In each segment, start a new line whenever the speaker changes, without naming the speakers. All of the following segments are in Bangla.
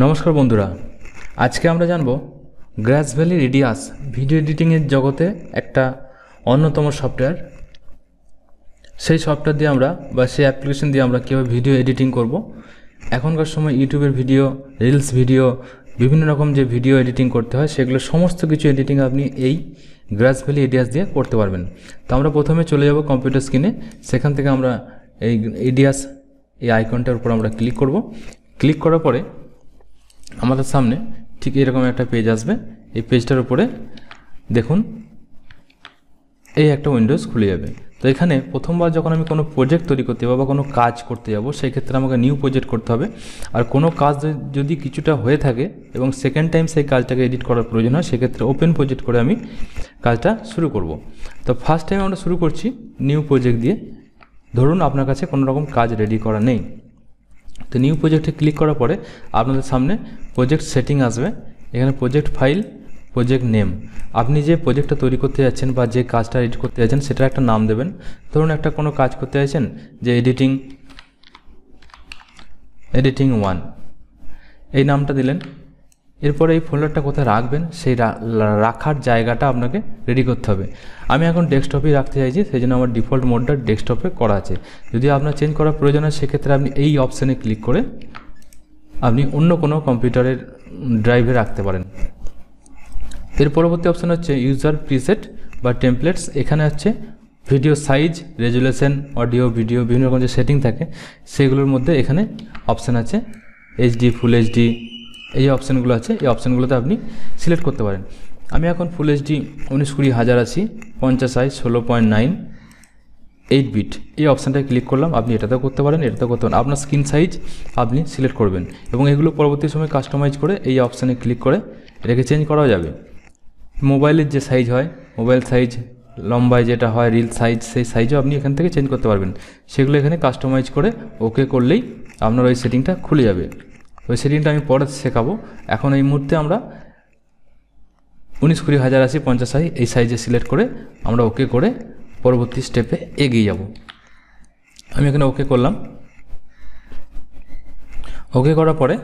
নমস্কার বন্ধুরা, আজকে আমরা জানব গ্রাসভ্যালি রেডিয়াস ভিডিও এডিটিংয়ের জগতে একটা অন্যতম সফটওয়্যার। সেই সফটওয়্যার দিয়ে আমরা বা সেই অ্যাপ্লিকেশন দিয়ে আমরা কীভাবে ভিডিও এডিটিং করব। এখনকার সময় ইউটিউবের ভিডিও, রিলস ভিডিও, বিভিন্ন রকম যে ভিডিও এডিটিং করতে হয় সেগুলো সমস্ত কিছু এডিটিং আপনি এই গ্রাসভ্যালি রেডিয়াস দিয়ে করতে পারবেন। তো আমরা প্রথমে চলে যাব কম্পিউটার স্ক্রিনে। সেখান থেকে আমরা এই রেডিয়াস এই আইকনটার উপর আমরা ক্লিক করব। ক্লিক করার পরে আমাদের সামনে ঠিক এরকম একটা পেজ আসবে। এই পেজটার উপরে দেখুন এই একটা উইন্ডোজ খুলে যাবে। তো এখানে প্রথমবার যখন আমি কোনো প্রজেক্ট তৈরি করতে যাবো বা কোনো কাজ করতে যাব, সেই ক্ষেত্রে আমাকে নিউ প্রজেক্ট করতে হবে। আর কোনো কাজ যদি কিছুটা হয়ে থাকে এবং সেকেন্ড টাইম সেই কাজটাকে এডিট করার প্রয়োজন হয়, সেক্ষেত্রে ওপেন প্রজেক্ট করে আমি কাজটা শুরু করব। তো ফার্স্ট টাইম আমরা শুরু করছি নিউ প্রজেক্ট দিয়ে। ধরুন আপনার কাছে কোনো রকম কাজ রেডি করা নেই। তো নিউ প্রজেক্টে ক্লিক করার পরে আপনাদের সামনে প্রজেক্ট সেটিং আসবে। এখানে প্রজেক্ট ফাইল, প্রজেক্ট নেম, আপনি যে প্রজেক্টটা তৈরি করতে যাচ্ছেন বা যে কাজটা এডিট করতে যাচ্ছেন সেটার একটা নাম দেবেন। ধরুন একটা কোনো কাজ করতে যাচ্ছেন যে এডিটিং 1, এই নামটা দিলেন। এরপরে এই ফোল্ডারটা কোথায় রাখবেন সেই রাখার জায়গাটা আপনাকে রেডি করতে হবে। আমি এখন ডেস্কটপেই রাখতে চাইছি, সেই জন্য আমার ডিফল্ট মোডটা ডেস্কটপে করা আছে। যদি আপনার চেঞ্জ করার প্রয়োজন হয় সেক্ষেত্রে আপনি এই অপশানে ক্লিক করে আপনি অন্য কোনো কম্পিউটারের ড্রাইভে রাখতে পারেন। এর পরবর্তী অপশান হচ্ছে ইউজার প্রিসেট বা টেমপ্লেটস। এখানে হচ্ছে video size, resolution, audio, video বিভিন্ন রকম যে সেটিং থাকে সেগুলোর মধ্যে এখানে অপশান আছে। এইচডি, ফুল এইচডি, এই অপশানগুলো আছে। এই অপশানগুলোতে আপনি সিলেক্ট করতে পারেন। আমি এখন ফুল এইচডি 1920 50 সাইজ 16.9 8 বিট এই অপশানটায় ক্লিক করলাম। আপনি এটাতেও করতে পারেন, এটাতেও করতে পারেন। আপনার স্ক্রিন সাইজ আপনি সিলেক্ট করবেন এবং এগুলো পরবর্তী সময় কাস্টমাইজ করে এই অপশানে ক্লিক করে এটাকে চেঞ্জ করাও যাবে। মোবাইলের যে সাইজ হয়, মোবাইল সাইজ, লম্বায় যেটা হয় রিল সাইজ, সেই সাইজও আপনি এখান থেকে চেঞ্জ করতে পারবেন। সেগুলো এখানে কাস্টমাইজ করে ওকে করলেই আপনার ওই সেটিংটা খুলে যাবে। ওই সেটিংটা আমি পরে শেখাবো। এখন এই মুহূর্তে আমরা 1920 50 সাইজ এই সাইজে সিলেক্ট করে আমরা ওকে করে পরবর্তী স্টেপে এগিয়ে যাব। আমি এখানে ওকে করলাম। ওকে করার পরে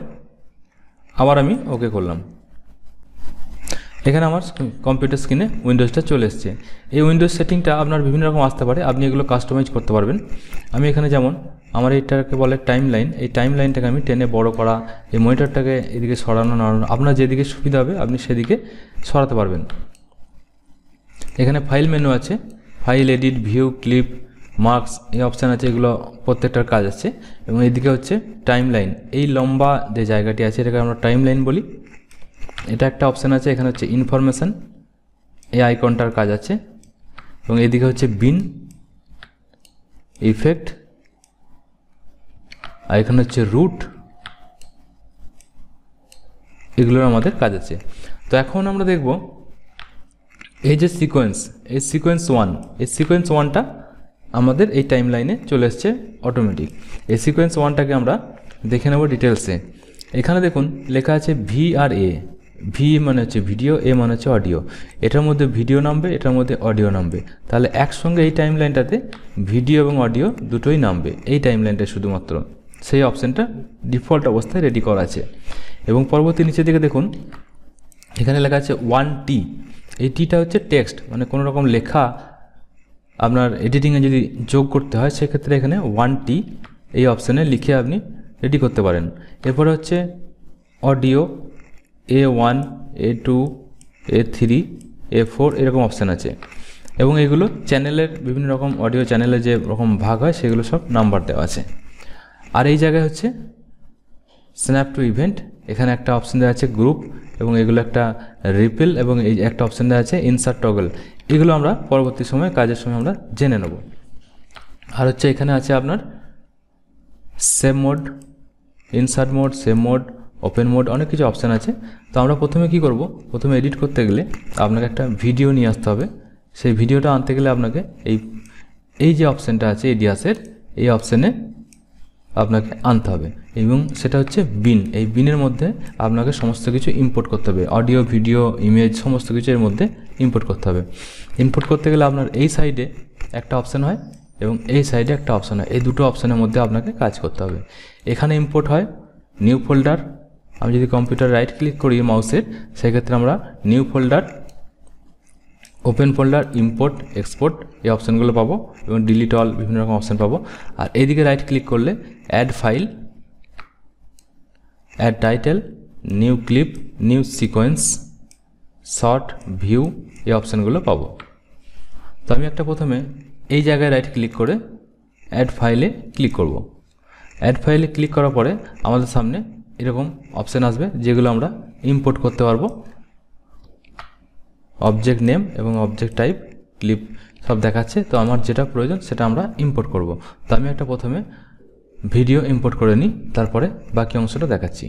আবার আমি ওকে করলাম। এখানে আমার কম্পিউটার স্ক্রিনে উইন্ডোজটা চলে এসছে। এই উইন্ডোজ সেটিংটা আপনার বিভিন্ন রকম আসতে পারে, আপনি এগুলো কাস্টমাইজ করতে পারবেন। আমি এখানে যেমন আমার এইটাকে বলে টাইম লাইন, এই টাইম লাইনটাকে আমি টেনে বড় করা, এই মনিটরটাকে এদিকে সরানো নাড়ানো, আপনার যেদিকে সুবিধা হবে আপনি সেদিকে সরাতে পারবেন। এখানে ফাইল মেনু আছে, file, edit, view, clip, marks এই অপশান আছে। এগুলো প্রত্যেকটার কাজ আছে। এবং এদিকে হচ্ছে টাইম লাইন, এই লম্বা যে জায়গাটি আছে এটাকে আমরা টাইম লাইন বলি। এটা একটা অপশান আছে। এখানে হচ্ছে ইনফরমেশান, এই আইকনটার কাজ আছে। এবং এদিকে হচ্ছে বিন, ইফেক্ট, আর এখানে হচ্ছে রুট, এগুলোর আমাদের কাজ আছে। তো এখন আমরা দেখব এই যে সিকোয়েন্স, এই সিকোয়েন্স 1, এই সিকোয়েন্স 1টা আমাদের এই টাইম লাইনে চলে এসছে অটোমেটিক। এই সিকোয়েন্স 1টাকে আমরা দেখে নেব ডিটেলসে। এখানে দেখুন লেখা আছে ভি আর এ। ভি মানে হচ্ছে ভিডিও, এ মানে হচ্ছে অডিও। এটার মধ্যে ভিডিও নামবে, এটার মধ্যে অডিও নামবে। তাহলে একসঙ্গে এই টাইম লাইনটাতে ভিডিও এবং অডিও দুটোই নামবে। এই টাইম লাইনটা শুধুমাত্র সেই অপশানটা ডিফল্ট অবস্থায় রেডি করা আছে। এবং পরবর্তী নিচের দিকে দেখুন এখানে লেখা আছে 1T। এই টিটা হচ্ছে টেক্সট, মানে কোনো রকম লেখা আপনার এডিটিংয়ে যদি যোগ করতে হয় সেক্ষেত্রে এখানে 1T এই অপশানে লিখে আপনি রেডি করতে পারেন। এরপরে হচ্ছে audio, A1, A2, A3, A4 এরকম অপশান আছে। এবং এগুলো চ্যানেলের বিভিন্ন রকম অডিও চ্যানেলের যে রকম ভাগ হয় সেগুলো সব নাম্বার দেওয়া আছে। আর এই জায়গায় হচ্ছে স্ন্যাপ টু ইভেন্ট, এখানে একটা অপশান দেওয়া আছে গ্রুপ, এবং এগুলো একটা রিপেল, এবং এই একটা অপশান দেওয়া আছে ইনসার্ট টগল। এগুলো আমরা পরবর্তী সময় কাজের সময় আমরা জেনে নেব। আর হচ্ছে এখানে আছে আপনার save mode, insert mode, save mode, open mode, অনেক কিছু অপশান আছে। তো আমরা প্রথমে কি করব, প্রথমে এডিট করতে গেলে আপনাকে একটা ভিডিও নিয়ে আসতে হবে। সেই ভিডিওটা আনতে গেলে আপনাকে এই যে অপশানটা আছে এডিয়াসের, এই অপশানে আপনাকে আনতে হবে। এবং সেটা হচ্ছে বিন। এই বিনের মধ্যে আপনাকে সমস্ত কিছু ইম্পোর্ট করতে হবে, অডিও, ভিডিও, ইমেজ সমস্ত কিছু এর মধ্যে ইম্পোর্ট করতে হবে। ইম্পোর্ট করতে গেলে আপনার এই সাইডে একটা অপশান হয় এবং এই সাইডে একটা অপশান হয়। এই দুটো অপশানের মধ্যে আপনাকে কাজ করতে হবে। এখানে ইম্পোর্ট হয় নিউ ফোল্ডার, আমি যদি কম্পিউটার রাইট ক্লিক করি মাউসের, সেক্ষেত্রে আমরা new folder, open folder, import, export এই অপশানগুলো পাবো এবং ডিলিট অল বিভিন্ন রকম অপশান পাবো। আর এইদিকে রাইট ক্লিক করলে add file, add title, new clip, new sequence, short, view এই অপশানগুলো পাবো। তো আমি একটা প্রথমে এই জায়গায় রাইট ক্লিক করে অ্যাড ফাইলে ক্লিক করব। অ্যাড ফাইলে ক্লিক করার পরে আমাদের সামনে এরকম অপশান আসবে যেগুলো আমরা ইম্পোর্ট করতে পারবো। অবজেক্ট নেম এবং অবজেক্ট টাইপ, ক্লিপ সব দেখাচ্ছে। তো আমার যেটা প্রয়োজন সেটা আমরা ইম্পোর্ট করব। তো আমি একটা প্রথমে ভিডিও ইম্পোর্ট করে নিই, তারপরে বাকি অংশটা দেখাচ্ছি।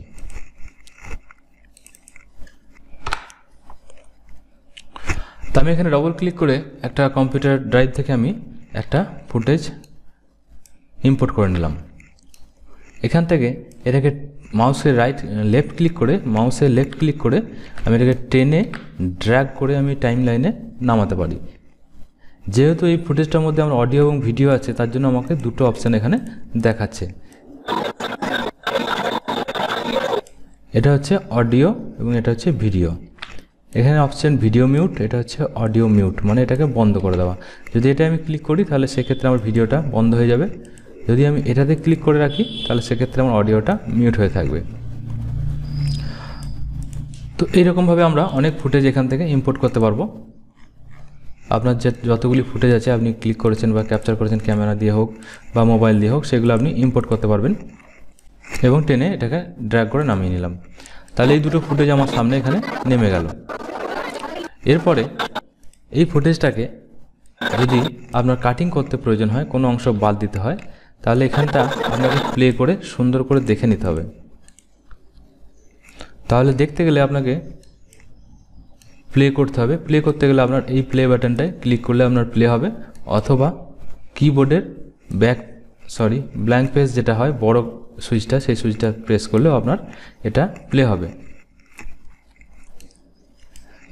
তো আমি এখানে ডবল ক্লিক করে একটা কম্পিউটার ড্রাইভ থেকে আমি একটা ফুটেজ ইম্পোর্ট করে নিলাম। এখান থেকে এটাকে মাউসের লেফট ক্লিক করে আমি এটাকে টেনে ড্র্যাগ করে আমি টাইম লাইনে নামাতে পারি। যেহেতু এই ফুটেজটার মধ্যে আমার অডিও এবং ভিডিও আছে, তার জন্য আমাকে দুটো অপশান এখানে দেখাচ্ছে। এটা হচ্ছে অডিও এবং এটা হচ্ছে ভিডিও। এখানে অপশান ভিডিও মিউট, এটা হচ্ছে অডিও মিউট, মানে এটাকে বন্ধ করে দেওয়া। যদি এটা আমি ক্লিক করি তাহলে সেক্ষেত্রে আমার ভিডিওটা বন্ধ হয়ে যাবে। যদি আমি এটাতে ক্লিক করে রাখি তাহলে সেক্ষেত্রে আমার অডিওটা মিউট হয়ে থাকবে। তো এইরকমভাবে আমরা অনেক ফুটেজ এখান থেকে ইম্পোর্ট করতে পারবো। আপনার যতগুলি ফুটেজ আছে আপনি ক্লিক করেছেন বা ক্যাপচার করেছেন ক্যামেরা দিয়ে হোক বা মোবাইল দিয়ে হোক, সেগুলো আপনি ইম্পোর্ট করতে পারবেন। এবং টেনে এটাকে ড্র্যাগ করে নামিয়ে নিলাম। তাহলে এই দুটো ফুটেজ আমার সামনে এখানে নেমে গেল। এরপরে এই ফুটেজটাকে যদি আপনার কাটিং করতে প্রয়োজন হয়, কোনো অংশ বাদ দিতে হয়, তাহলে এখানটা আপনাকে প্লে করে সুন্দর করে দেখে নিতে হবে। তাহলে দেখতে গেলে আপনাকে প্লে করতে হবে। প্লে করতে গেলে আপনার এই প্লে বাটনটায় ক্লিক করলে আপনার প্লে হবে, অথবা কিবোর্ডের ব্ল্যাঙ্ক পেজ যেটা হয় বড় সুইচটা, সেই সুইচটা প্রেস করলেও আপনার এটা প্লে হবে।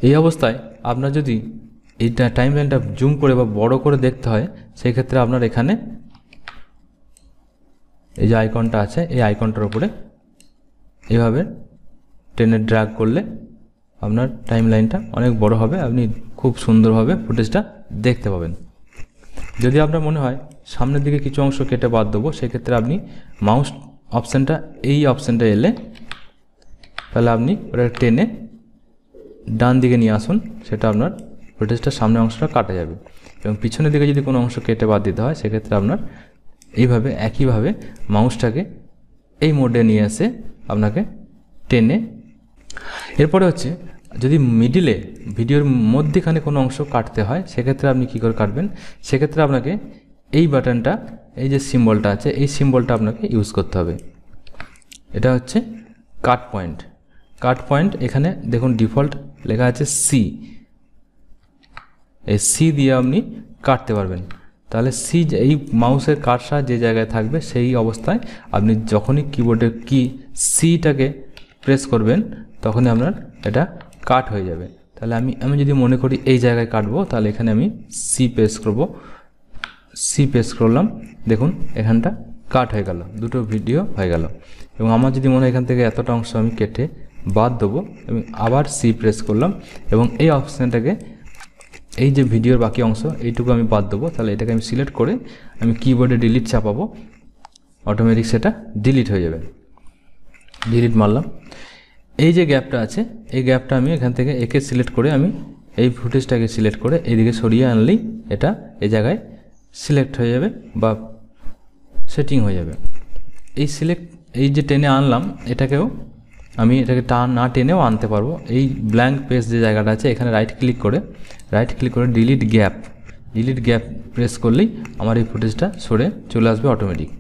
এই অবস্থায় আপনার যদি এইটা টাইমলাইনটা জুম করে বা বড় করে দেখতে হয়, সেই ক্ষেত্রে আপনার এখানে এই যে আইকনটা আছে, এই আইকনটার উপরে এইভাবে টেনে ড্র্যাগ করলে আপনার টাইমলাইনটা অনেক বড় হবে, আপনি খুব সুন্দরভাবে ফুটেজটা দেখতে পাবেন। যদি আপনার মনে হয় সামনের দিকে কিছু অংশ কেটে বাদ দেবো, সেক্ষেত্রে আপনি মাউস অপশানটা এই অপশানটা এলে তাহলে আপনি ওটা টেনে ডান দিকে নিয়ে আসুন, সেটা আপনার ফুটেজটার সামনের অংশটা কাটা যাবে। এবং পিছনের দিকে যদি কোনো অংশ কেটে বাদ দিতে হয়, সেক্ষেত্রে আপনার এইভাবে একইভাবে মাউসটাকে এই মোডে নিয়ে এসে আপনাকে টেনে, এরপরে হচ্ছে যদি মিডিলে ভিডিওর মধ্যেখানে কোনো অংশ কাটতে হয়, সেক্ষেত্রে আপনি কী করে কাটবেন, সেক্ষেত্রে আপনাকে এই বাটনটা, এই যে সিম্বলটা আছে, এই সিম্বলটা আপনাকে ইউজ করতে হবে। এটা হচ্ছে কাট পয়েন্ট। কাট পয়েন্ট এখানে দেখুন ডিফল্ট লেখা আছে সি, এই সি দিয়ে আপনি কাটতে পারবেন। তাহলে সি এই মাউসের কার্সার যে জায়গায় থাকবে সেই অবস্থায় আপনি যখনই কিবোর্ডের কি সিটাকে প্রেস করবেন তখনই আপনার এটা কাট হয়ে যাবে। তাহলে আমি যদি মনে করি এই জায়গায় কাটবো, তাহলে এখানে আমি সি প্রেস করব, সি প্রেস করলাম, দেখুন এখানটা কাট হয়ে গেল, দুটো ভিডিও হয়ে গেল। এবং আমার যদি মনে হয় এখান থেকে এতটা অংশ আমি কেটে বাদ দেবো, আমি আবার সি প্রেস করলাম এবং এই অপশানটাকে, এই যে ভিডিওর বাকি অংশ এইটুকু আমি বাদ দেবো, তাহলে এটাকে আমি সিলেক্ট করে আমি কিবোর্ডে ডিলিট চাপাবো, অটোমেটিক সেটা ডিলিট হয়ে যাবে। ডিলিট মারলাম। এই যে গ্যাপটা আছে, এই গ্যাপটা আমি এখান থেকে একে সিলেক্ট করে আমি এই ফুটেজটাকে সিলেক্ট করে এইদিকে সরিয়ে আনলেই এটা এই জায়গায় সিলেক্ট হয়ে যাবে বা সেটিং হয়ে যাবে। এই যে টেনে আনলাম, এটাকেও আমি এটাকে না টেনেও আনতে পারবো। এই ব্ল্যাঙ্ক পেজ যে জায়গাটা আছে, এখানে রাইট ক্লিক করে ডিলিট গ্যাপ প্রেস করলেই আমার এই ফুটেজটা সরে চলে আসবে অটোমেটিক।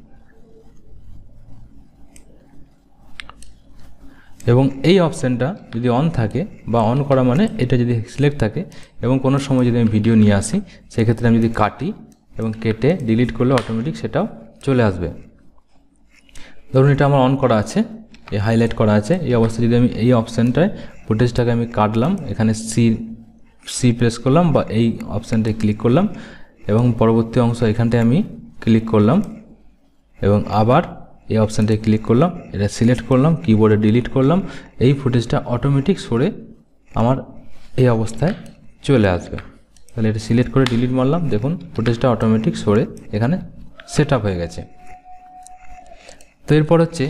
এবং এই অপশানটা যদি অন থাকে বা অন করা মানে এটা যদি সিলেক্ট থাকে এবং কোনো সময় যদি আমি ভিডিও নিয়ে আসি, সেক্ষেত্রে আমি যদি কাটি এবং কেটে ডিলিট করলে অটোমেটিক সেটাও চলে আসবে। ধরুন এটা আমার অন করা আছে, এই হাইলাইট করা আছে, এই অবস্থায় যদি আমি এই অপশানটায় ফুটেজটাকে আমি কাটলাম, এখানে সি প্রেস করলাম বা এই অপশানটায় ক্লিক করলাম এবং পরবর্তী অংশ এখানটায় আমি ক্লিক করলাম এবং আবার এই অপশানটায় ক্লিক করলাম, এটা সিলেক্ট করলাম, কিবোর্ডে ডিলিট করলাম, এই ফুটেজটা অটোমেটিক সরে আমার এই অবস্থায় চলে আসবে। তাহলে এটা সিলেক্ট করে ডিলিট মারলাম, দেখুন ফুটেজটা অটোমেটিক সরে এখানে সেট আপ হয়ে গেছে। তো এরপর হচ্ছে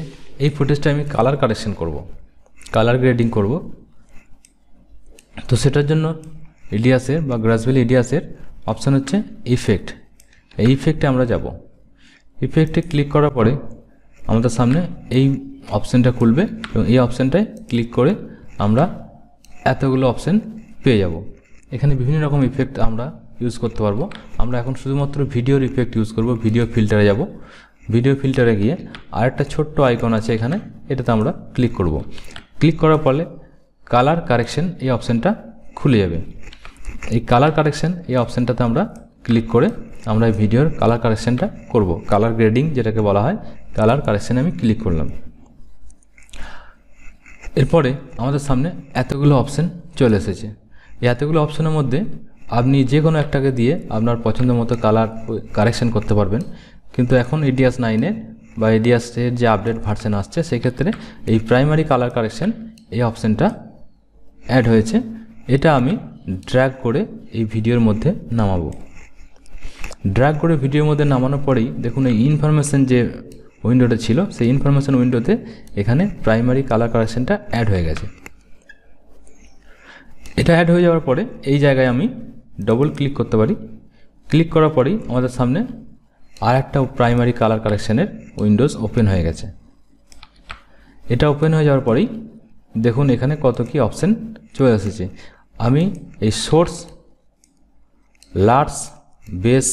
এই ফুটেজটা আমি কালার কারেকশন করব, কালার গ্রেডিং করব। তো সেটার জন্য এডিয়াসের বা গ্রাসভ্যালি এডিয়াসের অপশান হচ্ছে ইফেক্ট। এই ইফেক্টে আমরা যাব। ইফেক্টে ক্লিক করার পরে আমাদের সামনে এই অপশানটা খুলবে এবং এই অপশানটায় ক্লিক করে আমরা এতগুলো অপশান পেয়ে যাব। এখানে বিভিন্ন রকম ইফেক্ট আমরা ইউজ করতে পারবো। আমরা এখন শুধুমাত্র ভিডিওর ইফেক্ট ইউজ করব। ভিডিও ফিল্টারে যাব, ভিডিও ফিল্টারে গিয়ে আরেকটা ছোট্ট আইকন আছে এখানে, এটাতে আমরা ক্লিক করব। ক্লিক করার ফলে কালার কারেকশন এই অপশানটা খুলে যাবে। এই কালার কারেকশন এই অপশানটাতে আমরা ক্লিক করে আমরা এই ভিডিওর কালার কারেকশনটা করব। কালার গ্রেডিং যেটাকে বলা হয়, কালার কারেকশানে আমি ক্লিক করলাম। এরপরে আমাদের সামনে এতগুলো অপশান চলে এসেছে। এই এতগুলো অপশানের মধ্যে আপনি যে কোনো একটাকে দিয়ে আপনার পছন্দ মতো কালার কারেকশন করতে পারবেন। কিন্তু এখন এডিয়াস 9-এর বা এডিয়াসের যে আপডেট ভার্সন আসছে সেক্ষেত্রে এই প্রাইমারি কালার কারেকশন এই অপশানটা অ্যাড হয়েছে। এটা আমি ড্র্যাগ করে এই ভিডিওর মধ্যে নামাবো। ড্র্যাগ করে ভিডিওর মধ্যে নামানোর পরেই দেখুন এই ইনফরমেশন যে উইন্ডোটা ছিল সেই ইনফরমেশন উইন্ডোতে এখানে প্রাইমারি কালার কারেকশনটা অ্যাড হয়ে গেছে। এটা অ্যাড হয়ে যাওয়ার পরে এই জায়গায় আমি ডবল ক্লিক করতে পারি। ক্লিক করার পরেই আমাদের সামনে আর একটা প্রাইমারি কালার কারেকশনের উইন্ডোজ ওপেন হয়ে গেছে। এটা ওপেন হয়ে যাওয়ার পরেই দেখুন এখানে কত কি অপশান চলে এসেছে। আমি এই সোর্স, লার্জ, বেস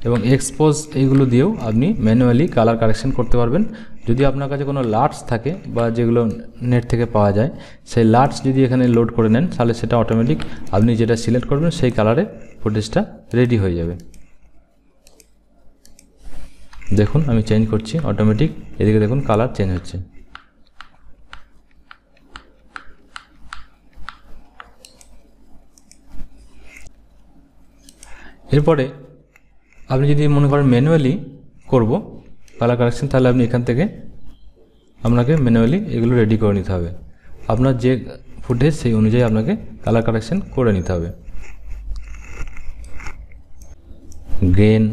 এবং এক্সপোজ এইগুলো দিয়েও আপনি ম্যানুয়ালি কালার কারেকশন করতে পারবেন। যদি আপনার কাছে কোনো লার্জ থাকে বা যেগুলো নেট থেকে পাওয়া যায়, সেই লার্জ যদি এখানে লোড করে নেন তাহলে সেটা অটোমেটিক আপনি যেটা সিলেক্ট করবেন সেই কালারে ফুটেজটা রেডি হয়ে যাবে। দেখুন আমি চেঞ্জ করছি, অটোমেটিক এদিকে দেখুন কালার চেঞ্জ হচ্ছে। এরপরে আপনি যদি মনে করেন ম্যানুয়ালি করব কালার কারেকশন, তাহলে আপনি এখান থেকে আপনাকে ম্যানুয়ালি এগুলো রেডি করে নিতে হবে। আপনার যে ফুটেজ সেই অনুযায়ী আপনাকে কালার কারেকশন করে নিতে হবে। গ্রেন,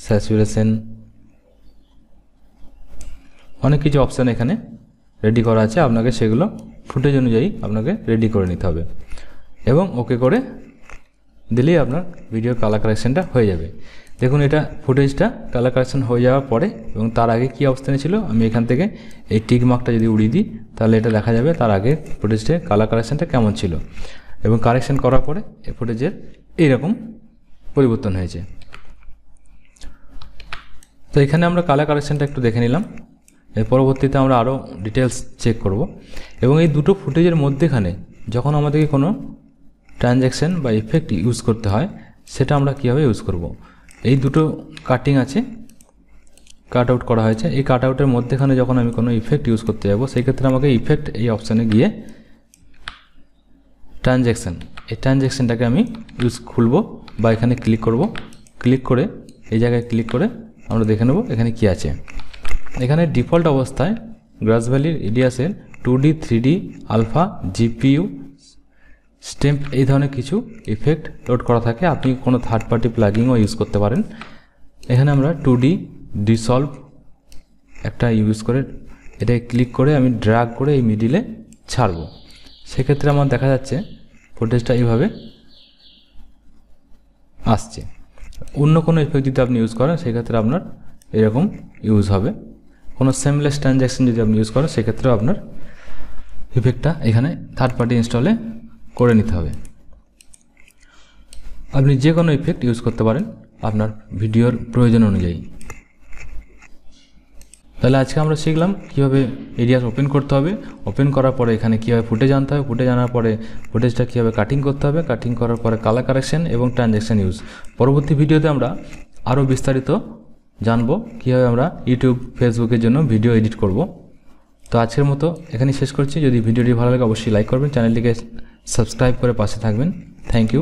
স্যাচুরেশন, অনেক কিছু অপশান এখানে রেডি করা আছে। আপনাকে সেগুলো ফুটেজ অনুযায়ী আপনাকে রেডি করে নিতে হবে এবং ওকে করে দিলেই আপনার ভিডিও কালার কারেকশনটা হয়ে যাবে। দেখুন এটা ফুটেজটা কালার কারেকশন হয়ে যাওয়ার পরে এবং তার আগে কী অবস্থানে ছিল, আমি এখান থেকে এই টিক মার্কটা যদি উড়িয়ে দিই তাহলে এটা দেখা যাবে তার আগে ফুটেজটা কালার কারেকশনটা কেমন ছিল এবং কারেকশন করার পরে এই ফুটেজের এইরকম পরিবর্তন হয়েছে। তো এখানে আমরা কালার কারেকশনটা একটু দেখে নিলাম। এর পরবর্তীতে আমরা আরও ডিটেলস চেক করব এবং এই দুটো ফুটেজের মধ্যেখানে যখন আমাদেরকে কোনো ট্রানজ্যাকশন বা ইফেক্ট ইউজ করতে হয় সেটা আমরা কীভাবে ইউজ করব। এই দুটো কাটিং আছে, কাট আউট করা হয়েছে। এই কাট আউটের মধ্যেখানে যখন আমি কোনো ইফেক্ট ইউজ করতে যাব সেই ক্ষেত্রে আমাকে ইফেক্ট এই অপশানে গিয়ে ট্রানজ্যাকশন, এই ট্রানজ্যাকশনটাকে আমি খুলব বা এখানে ক্লিক করব। ক্লিক করে এই জায়গায় ক্লিক করে আমরা দেখে নেব এখানে কি আছে। এখানে ডিফল্ট অবস্থায় গ্রাসভ্যালির এডিয়াসের 2D, 3D, আলফা, জিপিইউ, স্টেম্প এই ধরনের কিছু ইফেক্ট লোড করা থাকে। আপনি কোনো থার্ড পার্টি প্লাগিংও ইউজ করতে পারেন। এখানে আমরা 2D ডিসলভ একটা ইউজ করে এটাই ক্লিক করে আমি ড্র্যাগ করে এই মিডিলে ছাড়ব। সেক্ষেত্রে আমার দেখা যাচ্ছে ফুটেজটা এইভাবে আসছে। অন্য কোনো ইফেক্ট যদি আপনি ইউজ করেন সেক্ষেত্রে আপনার এরকম ইউজ হবে। কোনো সেমলেস ট্রানজ্যাকশন যদি আপনি ইউজ করেন সেক্ষেত্রেও আপনার ইফেক্টটা এখানে থার্ড পার্টি ইনস্টলে করে নিতে হবে। আপনি যে কোনো ইফেক্ট ইউজ করতে পারেন আপনার ভিডিওর প্রয়োজন অনুযায়ী। তাহলে আজকে আমরা শিখলাম কীভাবে এডিয়াস ওপেন করতে হবে, ওপেন করার পরে এখানে কীভাবে ফুটেজ আনতে হবে, ফুটেজ আনার পরে ফুটেজটা কীভাবে কাটিং করতে হবে, কাটিং করার পরে কালার কারেকশন এবং ট্রানজ্যাকশন ইউজ। পরবর্তী ভিডিওতে আমরা আরও বিস্তারিত জানবো কীভাবে আমরা ইউটিউব, ফেসবুকের জন্য ভিডিও এডিট করব। তো আজকের মতো এখানেই শেষ করছি। যদি ভিডিওটি ভালো লাগে অবশ্যই লাইক করবেন, চ্যানেলটিকে সাবস্ক্রাইব করে পাশে থাকবেন। Thank you.